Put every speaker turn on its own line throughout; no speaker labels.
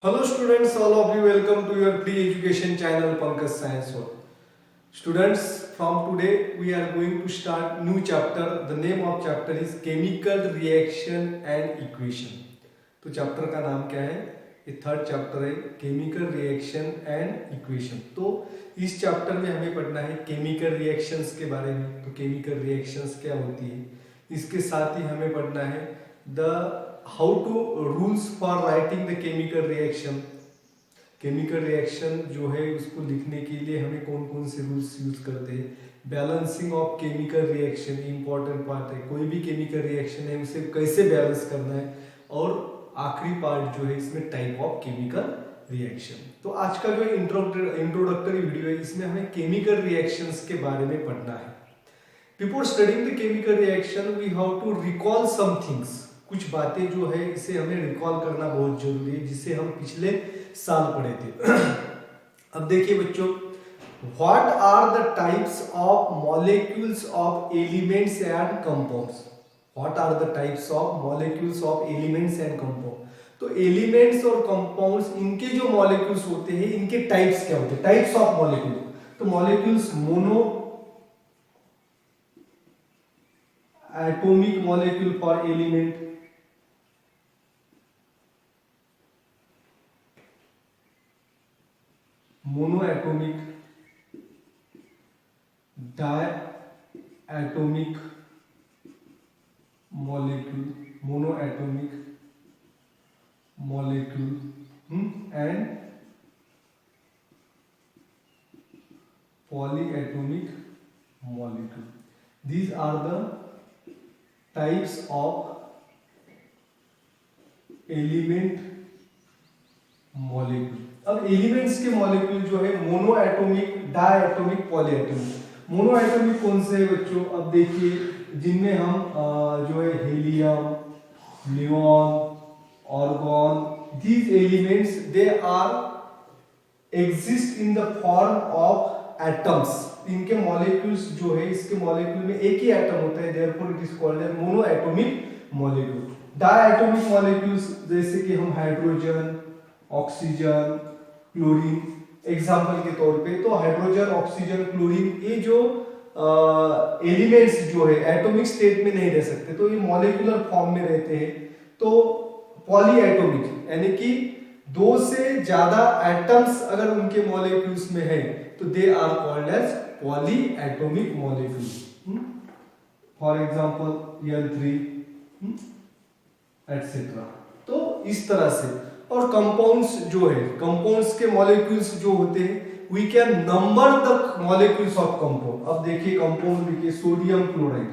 Hello students, all of you welcome to your free education channel Pankaj Science World. Students, from today we are going to start new chapter. The name of chapter is Chemical Reaction and Equation. तो chapter का नाम क्या है? ये third chapter है chemical reaction and equation. तो इस chapter में हमें पढ़ना है केमिकल रिएक्शंस के बारे में। तो केमिकल रिएक्शंस क्या होती है, इसके साथ ही हमें पढ़ना है the how to rules for writing the chemical reaction. Chemical reaction जो है उसको लिखने के लिए हमें कौन कौन से रूल्स यूज करते हैं। Balancing of chemical reaction important part है, कोई भी केमिकल रिएक्शन है उसे कैसे बैलेंस करना है। और आखिरी पार्ट जो है इसमें टाइप ऑफ केमिकल रिएक्शन। तो आज का जो इंट्रोडक्टरी वीडियो है इसमें हमें केमिकल रिएक्शंस के बारे में पढ़ना है। Before studying the chemical reaction we have to recall some things. कुछ बातें जो है इसे हमें रिकॉल करना बहुत जरूरी है, जिसे हम पिछले साल पढ़े थे। अब देखिए बच्चों, what are the types of molecules of elements and compounds. What are the types of molecules of elements and compound. तो एलिमेंट्स और कंपाउंड्स इनके जो मॉलिक्यूल्स होते हैं इनके टाइप्स क्या होते हैं, टाइप्स ऑफ मॉलिक्यूल। तो molecules monoatomic molecule for element, monoatomic, diatomic molecule, monoatomic molecule and polyatomic molecule. These are the types of element molecule. अब एलिमेंट्स के मॉलिक्यूल जो है monoatomic, diatomic, polyatomic. Monoatomic कौन से है बच्चों? अब देखिए जिनमें हम जो है helium, neon, organ, these elements they are exist in the form of atoms। इनके मॉलिक्यूल्स जो है इसके मॉलिक्यूल में एक ही एटम होता है, therefore it is called as monoatomic molecule. Diatomic molecules जैसे कि हम हाइड्रोजन, ऑक्सीजन, क्लोरीन एग्जांपल के तौर पे। तो हाइड्रोजन, ऑक्सीजन, क्लोरीन ये जो एलिमेंट्स जो है एटॉमिक स्टेट में नहीं रह सकते, तो ये मॉलिक्यूलर फॉर्म में रहते हैं। तो पॉलीएटॉमिक यानी कि दो से ज्यादा एटम्स अगर उनके मॉलिक्यूल्स में है तो they are called as polyatomic molecule. For example L3 etcetera. तो इस तरह से। और कंपाउंड्स जो है, कंपाउंड्स के मॉलिक्यूल्स जो होते हैं we can number the molecules of compound. अब देखिए कंपाउंड देखिए sodium chloride,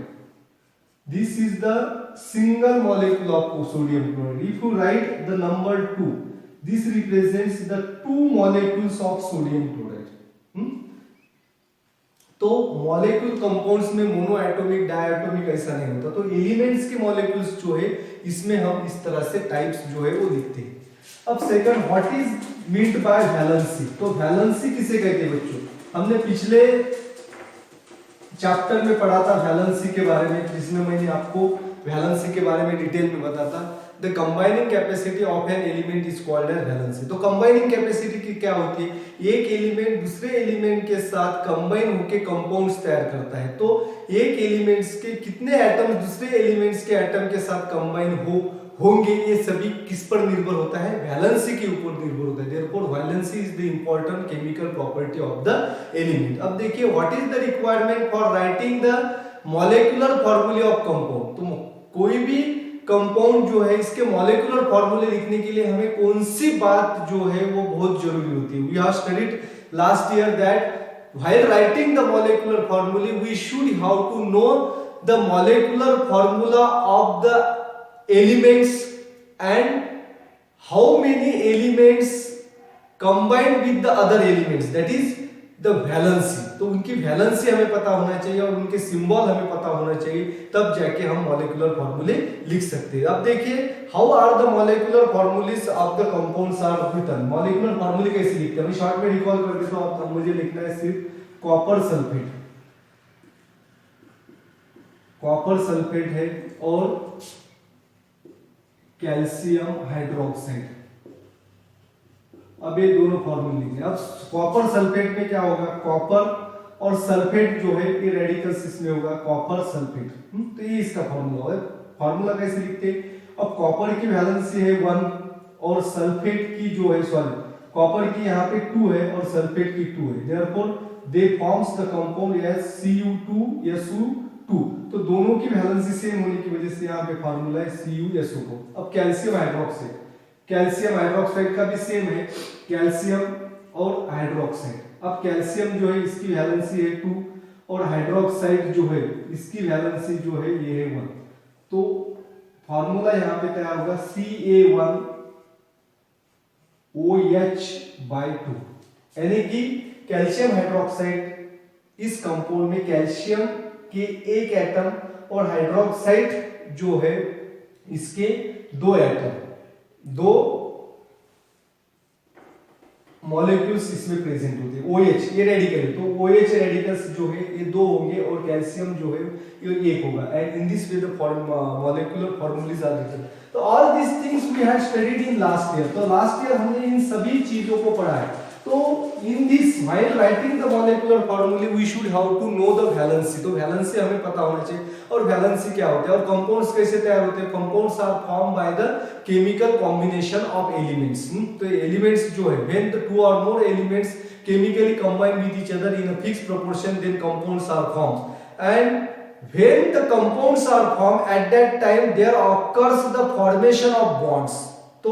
this is the single molecule of sodium chloride. If you write the number 2, this represents the 2 molecules of sodium chloride. तो molecule compounds में monoatomic, diatomic ऐसा नहीं होता। तो elements के मॉलिक्यूल्स जो है इसमें हम इस तरह से टाइप्स जो है वो लिखते हैं। अब second, what is meant by valency. तो वैलेंसी किसे कहते हैं बच्चों? हमने पिछले चैप्टर में पढ़ा था वैलेंसी के बारे में, जिसमें मैंने आपको वैलेंसी के बारे में डिटेल में बताता। The combining capacity of an element is called as valency. तो कंबाइनिंग कैपेसिटी की क्या होती है? एक एलिमेंट दूसरे एलिमेंट के साथ कंबाइन होकर कंपाउंड्स तैयार करता है। तो एक एलिमेंट्स के कितने एटम्स दूसरे एलिमेंट्स के एटम के साथ कंबाइन होंगे, ये सभी किस पर निर्भर होता है? वैलेंसी के ऊपर निर्भर होता है। Therefore valency is the important chemical property of the element. अब देखिए what is the requirement for writing the molecular फॉर्मूले ऑफ कंपाउंड। तो कोई भी कंपाउंड जो है इसके मॉलिक्यूलर फॉर्मूले लिखने के लिए हमें कौन सी बात जो है वो बहुत जरूरी होती है? We have studied last year that while writing the molecular फॉर्मूले we should how to know the molecular formula of the elements and how many elements combined with the other elements, that is the valency। तो उनकी valency हमें पता होना चाहिए और उनके symbol हमें पता होना चाहिए, तब जाके हम मॉलिक्यूलर फॉर्मूले लिख सकते हैं। अब देखिए how are the molecular formulas of the compounds are written. Molecular फॉर्मूले कैसे लिखते हैं? मैं शॉर्ट में रिकॉल कर देता हूं। अब मुझे लिखना है सिर्फ कॉपर सल्फेट, कॉपर सल्फेट है और कैल्शियम हाइड्रोक्साइड। अब ये दोनों फॉर्मूले लिखे। अब कॉपर सल्फेट में क्या होगा, कॉपर और सल्फेट जो है ये रेडिकल्स इसमें होगा कॉपर सल्फेट। तो ये इसका फॉर्मूला है। फॉर्मूला कैसे लिखते हैं, अब कॉपर की वैलेंसी है 1 और सल्फेट की जो है कॉपर की यहाँ पे 2 है और सल्फेट की 2 है, therefore they forms the compound as Cu2SO2। तो दोनों की वैलेंसी सेम होने की वजह से यहाँ पे फार्मूला है CuSO4। अब कैल्शियम हाइड्रोक्साइड, कैल्शियम हाइड्रोक्साइड का भी सेम है, कैल्शियम और हाइड्रोक्साइड। अब कैल्शियम जो है इसकी वैलेंसी है 2 और हाइड्रोक्साइड जो है इसकी वैलेंसी जो है ये है 1। तो फार्मूला यहाँ पे तैयार होगा Ca1OH/2, यानी कि कैल्शियम हाइड्रोक्साइड इस कंपाउंड में कैल्शियम के एक एटम और हाइड्रोक्साइड जो है इसके 2 एटम, 2 मॉलिक्यूल्स इसमें प्रेजेंट होते हैं। OH ये रेडिकल है, तो OH रेडिकल्स जो है ये 2 होंगे और कैल्शियम जो है ये 1 होगा। And in this way the molecular formulas are written. तो all this things we had studied in last year. तो लास्ट ईयर हमने इन सभी चीजों को पढ़ा है। तो in this while writing the molecular फॉर्मूले we should how to know the valency. तो वैलेंसी हमें पता होना चाहिए और वैलेंसी क्या होता है और कंपाउंड्स कैसे तैयार होते हैं। Compounds are form by the chemical combination of elements. तो एलिमेंट्स जो है when the 2 or more elements chemically combine with each other in a fixed proportion, then compounds are formed. And when the compounds are formed, at that time there occurs the formation of bonds. तो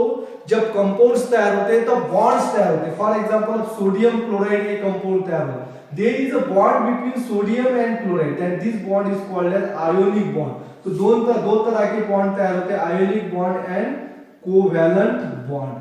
जब compounds तैयार होते हैं तब bonds तैयार होते हैं। For example sodium chloride ये कंपाउंड तैयार हो, there is a bond between sodium and chloride and this bond is called as ionic bond. तो दो तरह के बॉन्ड तैयार होते हैं, ionic bond and covalent bond.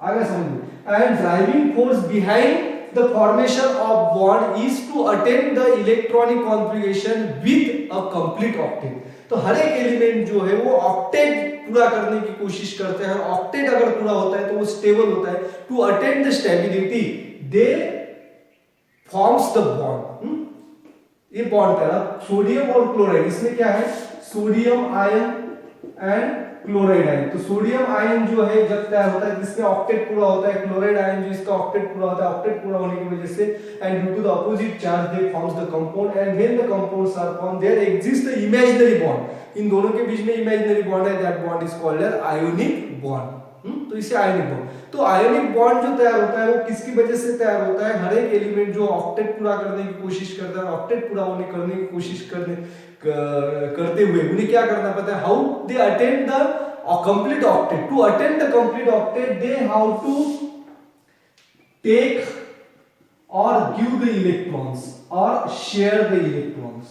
आगे समझिए। And driving force behind the formation of bond is to attain the electronic configuration with a complete octet। तो हर एक एलिमेंट जो है वो ऑक्टेट पूरा करने की कोशिश करते हैं। ऑक्टेट अगर पूरा होता है तो वो स्टेबल होता है। To attain the stability they forms the bond. ये बॉन्ड है सोडियम और क्लोराइड, इसमें क्या है sodium ion and chloride ion. तो सोडियम आयन जो है जब तैयार होता है जिसमें ऑक्टेट पूरा होता है, क्लोराइड आयन जो इसका ऑक्टेट पूरा होता है, ऑक्टेट पूरा होने की वजह से and due to the opposite charge they forms the compound and when the compounds are formed there exist the imaginary bond. इन दोनों के बीच में इमेजिनरी बॉन्ड है, that bond is called as ionic bond. तो इसे आयोनिक बॉन्ड। तो ionic bond जो तैयार होता है वो किसकी वजह से तैयार होता है, हर एक एलिमेंट जो ऑक्टेट पूरा करने की कोशिश करता है, ऑक्टेट पूरा करने की कोशिश करते हुए उन्हें क्या करना पड़ता है, how they attain the complete octet। to attain the complete octet they have to take or give the electrons or share the electrons।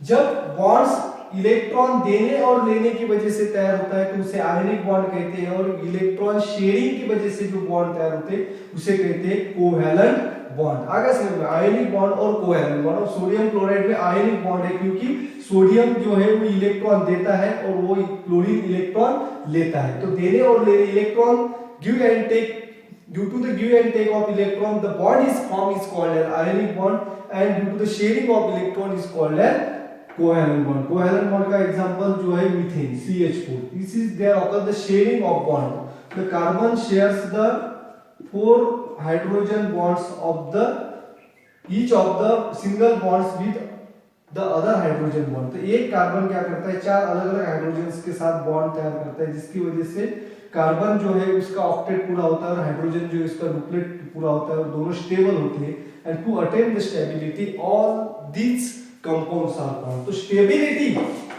जब बॉन्ड्स इलेक्ट्रॉन देने और लेने की वजह से तैयार होता है तो उसे आयनिक बॉन्ड कहते हैं, और इलेक्ट्रॉन शेयरिंग की वजह से जो बॉन्ड तैयार होते हैं उसे कहते हैं कोवैलेंट बॉन्ड। आगे समझ में, आयनिक बॉन्ड और कोवैलेंट बॉन्ड। और सोडियम क्लोराइड में आयनिक बॉन्ड है क्योंकि सोडियम जो है वो इलेक्ट्रॉन देता है और वो क्लोरीन इलेक्ट्रॉन लेता है। तो देने और लेने electron give and take, due to the give and take of electron the bond is formed is called as ionic bond, and due to the sharing of electron is called as covalent bond। covalent bond का example जो है methane CH4। this is there occur the sharing of bond। the carbon shares the 4 hydrogen bonds of the each of the single bonds with the other hydrogen bond। तो एक carbon क्या करता है, 4 अलग-अलग hydrogens के साथ बॉन्ड तैयार करता है, जिसकी वजह से कार्बन जो है उसका ऑक्टेट पूरा होता है और हाइड्रोजन जो है उसका डुप्लेट पूरा होता है और दोनों स्टेबल होते हैं। And to attain the stability all these compounds are formed. तो स्टेबिलिटी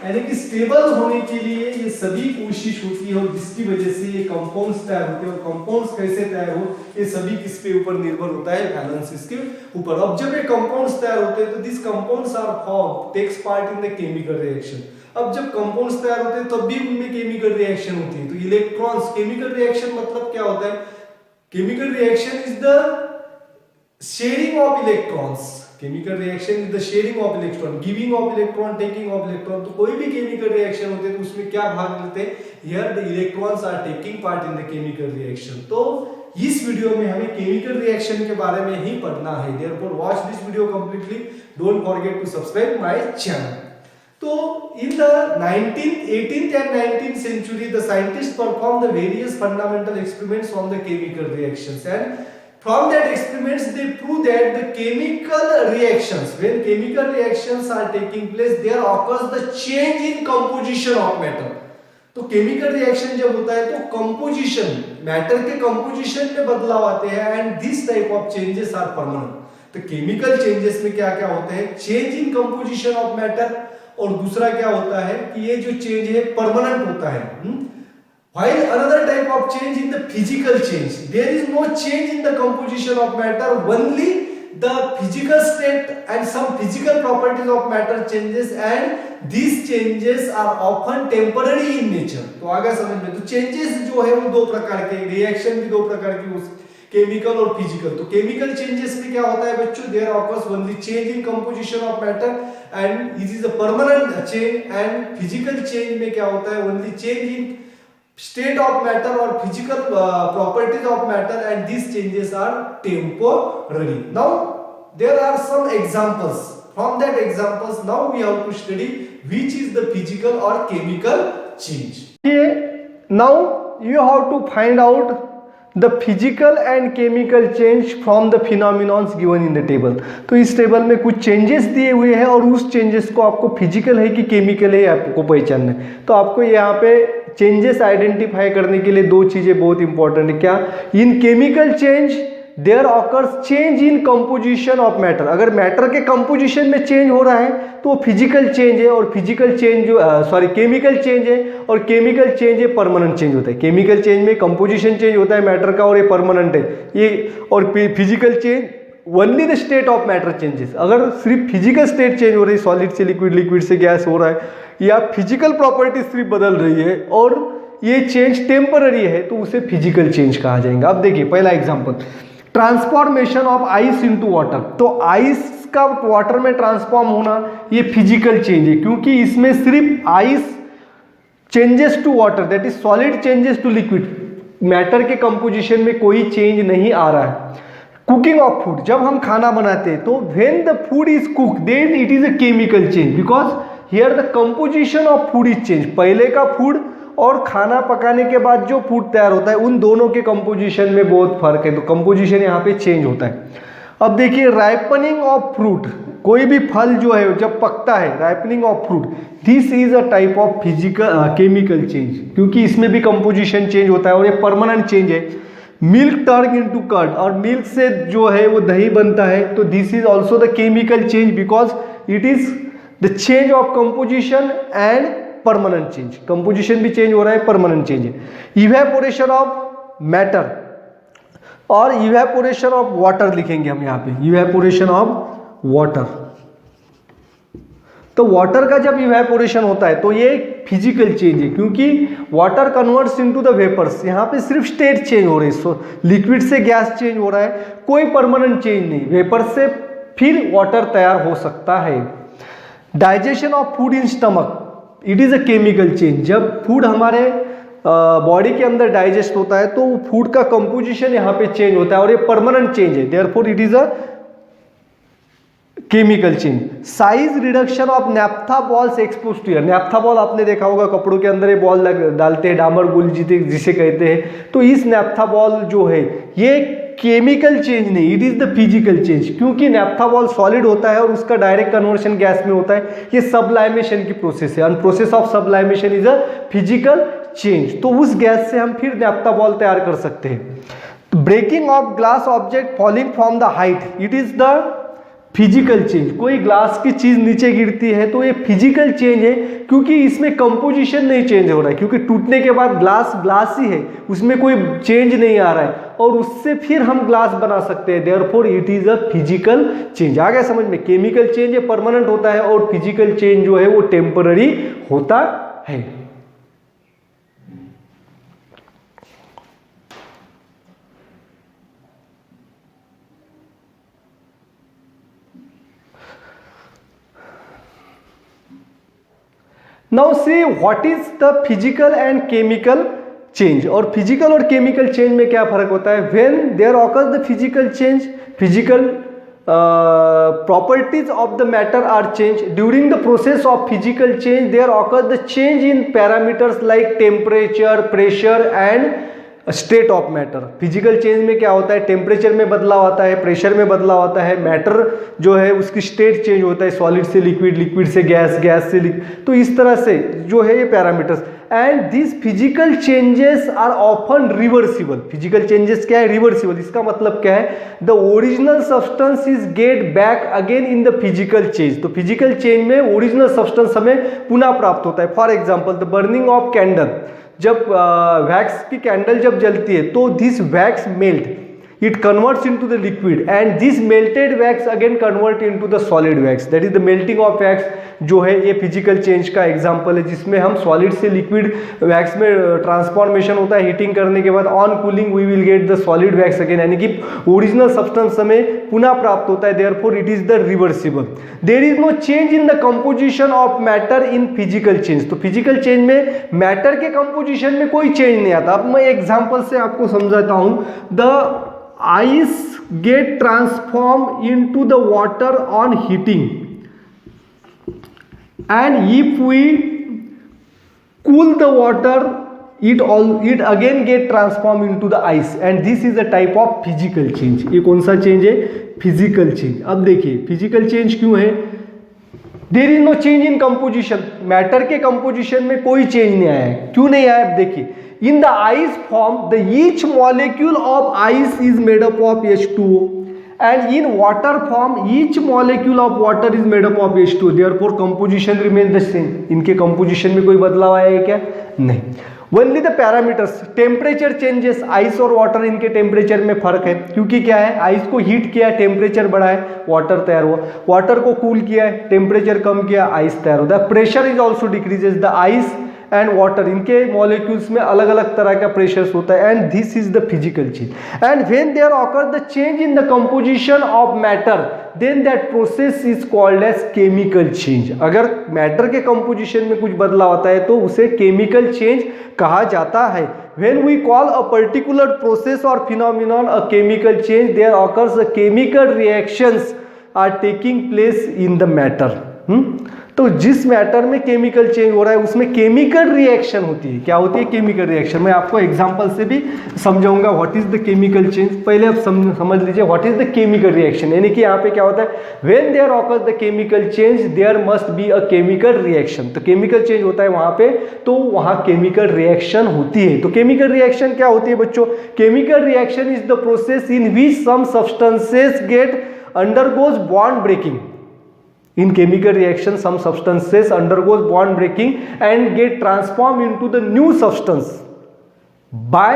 यानी कि स्टेबल होने के लिए ये सभी कोशिश होती है और जिसकी वजह से ये कंपाउंड्स तैयार होते हैं। और कंपाउंड्स कैसे तैयार हो ये सभी किसके ऊपर निर्भर होता है, वैलेंसीज के ऊपर। अब जब ये कंपाउंड्स तैयार होते हैं तो this compounds are formed takes part in the chemical reaction. अब जब कंपाउंड्स तैयार होते हैं तब भी उनमें केमिकल रिएक्शन होती है। तो इलेक्ट्रॉन्स, केमिकल रिएक्शन मतलब क्या होता है, chemical reaction is the sharing of electrons. Chemical reaction is the sharing of electron, giving of electron, taking of electron. तो कोई भी केमिकल रिएक्शन होते हैं तो उसमें क्या भाग लेते हैं, here the electrons are taking part in the chemical reaction. तो इस वीडियो में हमें केमिकल रिएक्शन के बारे में ही पढ़ना है। Therefore watch this video completely, don't forget to subscribe my channel. तो in the 19th, 18th and 19th century, the scientists performed the various fundamental experiments on the chemical reactions, and from that experiments they prove that the chemical reactions, when chemical reactions are taking place, there occurs the change in composition of matter. तो chemical reaction जब होता है तो composition, matter के composition में बदलाव आते हैं, and this type of changes are permanent. तो केमिकल चेंजेस में क्या क्या होते हैं? Change in composition of matter, और दूसरा क्या होता है कि ये जो चेंज है परमानेंट होता है। While another type of change in the physical change, there is no change in the composition of matter, only the physical state and some physical properties of matter changes, and these changes are often temporary in nature। तो आगे समझ में, तो changes जो है वो दो प्रकार के, रिएक्शन भी दो प्रकार की, केमिकल और फिजिकल। तो केमिकल चेंजेस में क्या होता है बच्चों? There occurs only change in composition of matter and it is a permanent change, and physical change में क्या होता है? Only change in state of matter or physical properties of matter, and these changes are temporary. Now there are some examples. From that examples now we have to study which is the physical or chemical change. Now you have to find out the physical and chemical change from the phenomenons given in the table। तो इस table में कुछ changes दिए हुए हैं, और उस changes को आपको फिजिकल है कि केमिकल है आपको पहचानना है। तो आपको यहाँ पे चेंजेस आइडेंटिफाई करने के लिए दो चीजें बहुत इंपॉर्टेंट है। क्या? इन chemical change there occurs change in composition of matter. अगर मैटर के कंपोजिशन में चेंज हो रहा है तो वो फिजिकल चेंज है, और फिजिकल चेंज जो केमिकल चेंज है, और केमिकल चेंज है परमानेंट चेंज होता है। केमिकल चेंज में कंपोजिशन चेंज होता है मैटर का, और ये परमानेंट है ये, और physical change only the state of matter changes. अगर सिर्फ फिजिकल स्टेट चेंज हो रही है, सॉलिड से लिक्विड, लिक्विड से गैस हो रहा है, या फिजिकल प्रॉपर्टी सिर्फ बदल रही है और ये चेंज टेम्पररी है, तो उसे फिजिकल चेंज कहा जाएगा। अब देखिए पहला example, transformation of ice into water. तो आइस का वाटर में ट्रांसफॉर्म होना ये फिजिकल चेंज है, क्योंकि इसमें सिर्फ ice changes to water, that is solid changes to liquid, matter के कंपोजिशन में कोई चेंज नहीं आ रहा है। कुकिंग ऑफ फूड, जब हम खाना बनाते हैं तो when the food is cook then it is a chemical change, because here the composition of food is change. पहले का फूड और खाना पकाने के बाद जो फूड तैयार होता है उन दोनों के कंपोजिशन में बहुत फर्क है, तो कंपोजिशन यहाँ पे चेंज होता है। अब देखिए राइपनिंग ऑफ फ्रूट, कोई भी फल जो है जब पकता है, ripening of fruit, this is a type of physical chemical change, क्योंकि इसमें भी कंपोजिशन चेंज होता है और ये परमानेंट चेंज है। मिल्क टर्न इनटू कर्ड, और मिल्क से जो है वो दही बनता है, तो this is also the chemical change, because it is the change of composition and permanent change. Composition भी चेंज हो रहा है, परमानेंट चेंज है। इवेपोरेशन ऑफ मैटर और इवेपोरेशन ऑफ वाटर लिखेंगे हम यहाँ पे, इवेपोरेशन ऑफ वाटर। तो वाटर का जब इवेपोरेशन होता है तो ये फिजिकल चेंज है, क्योंकि water converts into the vapours. यहाँ पे सिर्फ स्टेट चेंज हो रही है, लिक्विड से गैस चेंज हो रहा है, कोई परमानेंट चेंज नहीं। वेपर से फिर वाटर तैयार हो सकता है। Digestion of food in stomach, it is a chemical change. जब फूड हमारे बॉडी के अंदर डाइजेस्ट होता है तो फूड का कंपोजिशन यहाँ पे चेंज होता है, और ये परमानेंट चेंज है, therefore it is a chemical change. Size reduction of naphtha balls expose to air. Naphtha ball आपने देखा होगा, कपड़ों के अंदर ये बॉल डालते हैं, डामर गुल जिसे कहते हैं। तो इस नैप्था बॉल जो है ये केमिकल चेंज नहीं, it is the physical change, क्योंकि नैप्था बॉल सॉलिड होता है और उसका डायरेक्ट कन्वर्शन गैस में होता है। ये सबलाइमेशन की प्रोसेस है, and process of sublimation is a physical change. तो उस गैस से हम फिर नैप्था बॉल तैयार कर सकते हैं। Breaking of glass object falling from the height, it is the physical change. कोई ग्लास की चीज नीचे गिरती है तो ये फिजिकल चेंज है, क्योंकि इसमें कंपोजिशन नहीं चेंज हो रहा है, क्योंकि टूटने के बाद ग्लास ही है, उसमें कोई चेंज नहीं आ रहा है, और उससे फिर हम ग्लास बना सकते हैं। Therefore it is a physical change. आ गया समझ में? केमिकल चेंज है परमानेंट होता है, और फिजिकल चेंज जो है वो टेम्पररी होता है। Now see what is the physical and chemical change. और फिजिकल और केमिकल चेंज में क्या फर्क होता है? When there occurs the physical change, physical properties of the matter are changed. During the process of physical change, there occurs the change in parameters like temperature, pressure and state of matter. Physical change में क्या होता है, temperature में बदलाव आता है, pressure में बदलाव आता है, मैटर जो है उसकी स्टेट चेंज होता है, सॉलिड से लिक्विड, लिक्विड से गैस, गैस से लिक्विड. तो इस तरह से जो है ये parameters. And this physical changes are often reversible. Physical changes क्या है, रिवर्सिबल. इसका मतलब क्या है, the original substance is get back again in the physical change. तो फिजिकल चेंज में ओरिजिनल सब्सटेंस हमें पुनः प्राप्त होता है. For example the burning of candle. जब वैक्स की कैंडल जब जलती है तो this wax melt, it converts into the liquid and this melted wax again convert into the solid wax. That is the melting of wax. जो है ये physical change का एग्जांपल है, जिसमें हम सॉलिड से लिक्विड वैक्स में ट्रांसफॉर्मेशन होता है. हीटिंग करने के बाद on cooling we will get the solid wax again, यानी कि ओरिजिनल सब्सटेंस हमें पुनः प्राप्त होता है. Therefore it is the reversible. There is no change in the composition of matter in physical change. तो फिजिकल चेंज में मैटर के कंपोजिशन में कोई चेंज नहीं आता. अब मैं एग्जाम्पल से आपको समझाता हूं. The ice get transformed into the water on heating, and if we cool the water it again get transformed into the ice, and this is a type of physical change. ये कौन सा change है, physical change. अब देखिए physical change क्यों है, there is no change in composition. Matter के composition में कोई चेंज नहीं आया है. क्यों नहीं आया, अब देखिए. In the ice form, the each molecule of ice is made up of H2O, and in water form, each molecule of water is made up of H2O. Therefore, composition remains the same. इनके composition में कोई बदलाव आया है क्या, नहीं. Only the parameters, temperature changes. Ice और water इनके टेम्परेचर में फर्क है, क्योंकि क्या है, आइस को हीट किया, टेम्परेचर बढ़ा है, वाटर तैयार हुआ. वाटर को कूल किया है, टेम्परेचर कम किया, आइस तैयार होता है. Pressure is also decreases. The ice and water, इनके मॉलिक्यूल्स में अलग अलग तरह का प्रेशर्स होता है. And this is the physical change. And when there occur the change in the composition of matter, then that process is called as chemical change. अगर matter के कंपोजिशन में कुछ बदलाव आता है तो उसे केमिकल चेंज कहा जाता है. When we call a particular process or phenomenon a chemical change, there occurs a chemical reactions are taking place in the matter. तो जिस मैटर में केमिकल चेंज हो रहा है उसमें केमिकल रिएक्शन होती है. क्या होती है, केमिकल रिएक्शन. मैं आपको एग्जांपल से भी समझाऊंगा what is the chemical change. पहले आप समझ लीजिए what is the chemical reaction. यानी कि यहाँ पे क्या होता है, when there occurs the chemical change there must be a chemical reaction. तो केमिकल चेंज होता है वहां पे, तो वहां केमिकल रिएक्शन होती है. तो केमिकल रिएक्शन क्या होती है बच्चों, chemical reaction is the process in which some substances get undergoes bond breaking. In chemical reaction, some substances undergoes bond breaking and get transformed into the new substance by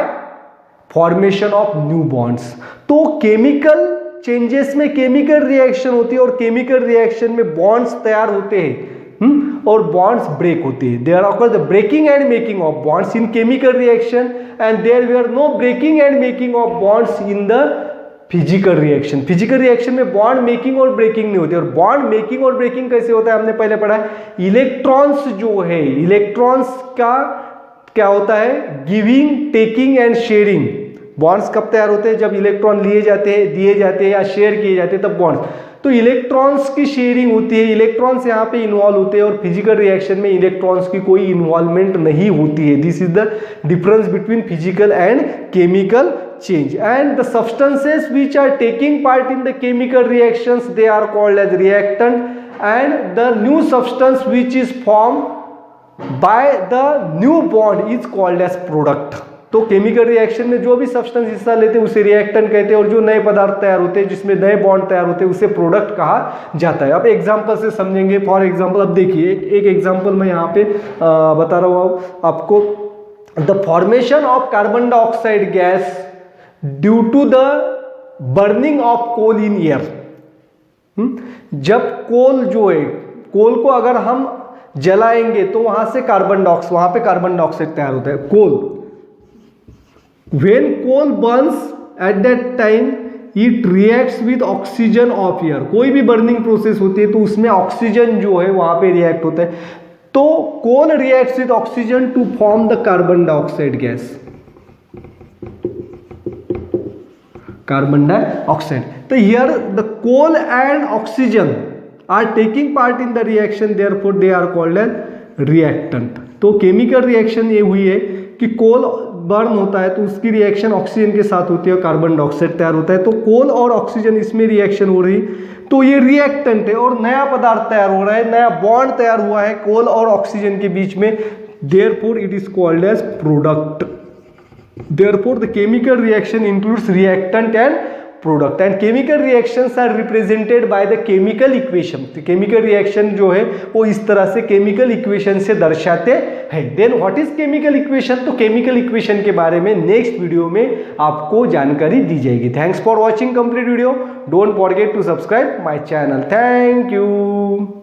formation of new bonds. तो chemical changes में chemical reaction होती है और chemical reaction में bonds तैयार होते हैं और bonds break होते हैं. There occurs the breaking and making of bonds in chemical reaction, and there were no breaking and making of bonds in the physical reaction. Physical reaction में bond making और breaking नहीं होती. और bond making और breaking कैसे होता है, हमने पहले पढ़ा है. इलेक्ट्रॉन्स जो है, इलेक्ट्रॉन्स का क्या होता है, giving, taking and sharing. Bonds कब तैयार होते हैं, जब इलेक्ट्रॉन लिए जाते हैं, दिए जाते हैं या शेयर किए जाते हैं, तब बॉन्ड्स. तो इलेक्ट्रॉन्स की शेयरिंग होती है, इलेक्ट्रॉन्स यहाँ पे इन्वॉल्व होते हैं. और फिजिकल रिएक्शन में इलेक्ट्रॉन्स की कोई इन्वॉल्वमेंट नहीं होती है. This is the difference between physical and chemical change. And the substances which are taking part in the chemical reactions, they are called as reactant, and the new substance which is formed by the new bond is called as product. तो chemical reaction में जो भी substance हिस्सा लेते हैं उसे reactant कहते हैं, और जो नए पदार्थ तैयार होते हैं जिसमें नए बॉन्ड तैयार होते हैं उसे प्रोडक्ट कहा जाता है. अब एग्जांपल से समझेंगे. फॉर एग्जांपल अब देखिए एक एग्जांपल मैं यहाँ पे बता रहा हूँ आपको. The formation of carbon dioxide gas due to the burning of coal in air. जब कोल जो है, कोल को अगर हम जलाएंगे तो वहां से वहां पे कार्बन डाइऑक्साइड तैयार होता है. Coal, when coal burns at that time it reacts with oxygen of air. कोई भी बर्निंग प्रोसेस होती है तो उसमें ऑक्सीजन जो है वहां पे रिएक्ट होता है. तो coal reacts with oxygen to form the carbon dioxide gas, carbon dioxide. तो here the coal and oxygen are taking part in the reaction, therefore they are called as reactant. तो chemical reaction ये हुई है कि कोल burn होता है तो उसकी रिएक्शन ऑक्सीजन के साथ होती है और कार्बन डाइऑक्साइड तैयार होता है। तो कोल और ऑक्सीजन इसमें रिएक्शन हो रही, तो ये रिएक्टेंट है और नया पदार्थ तैयार हो रहा है, नया बॉन्ड तैयार हुआ है कोल और ऑक्सीजन के बीच में, therefore it is called as product. Therefore the chemical reaction includes reactant and product and chemical reactions are represented by the chemical equation. तो केमिकल रिएक्शन जो है वो इस तरह से केमिकल इक्वेशन से दर्शाते हैं। Then what is chemical equation? तो केमिकल इक्वेशन के बारे में नेक्स्ट वीडियो में आपको जानकारी दी जाएगी। Thanks for watching complete video. Don't forget to subscribe my channel. Thank you.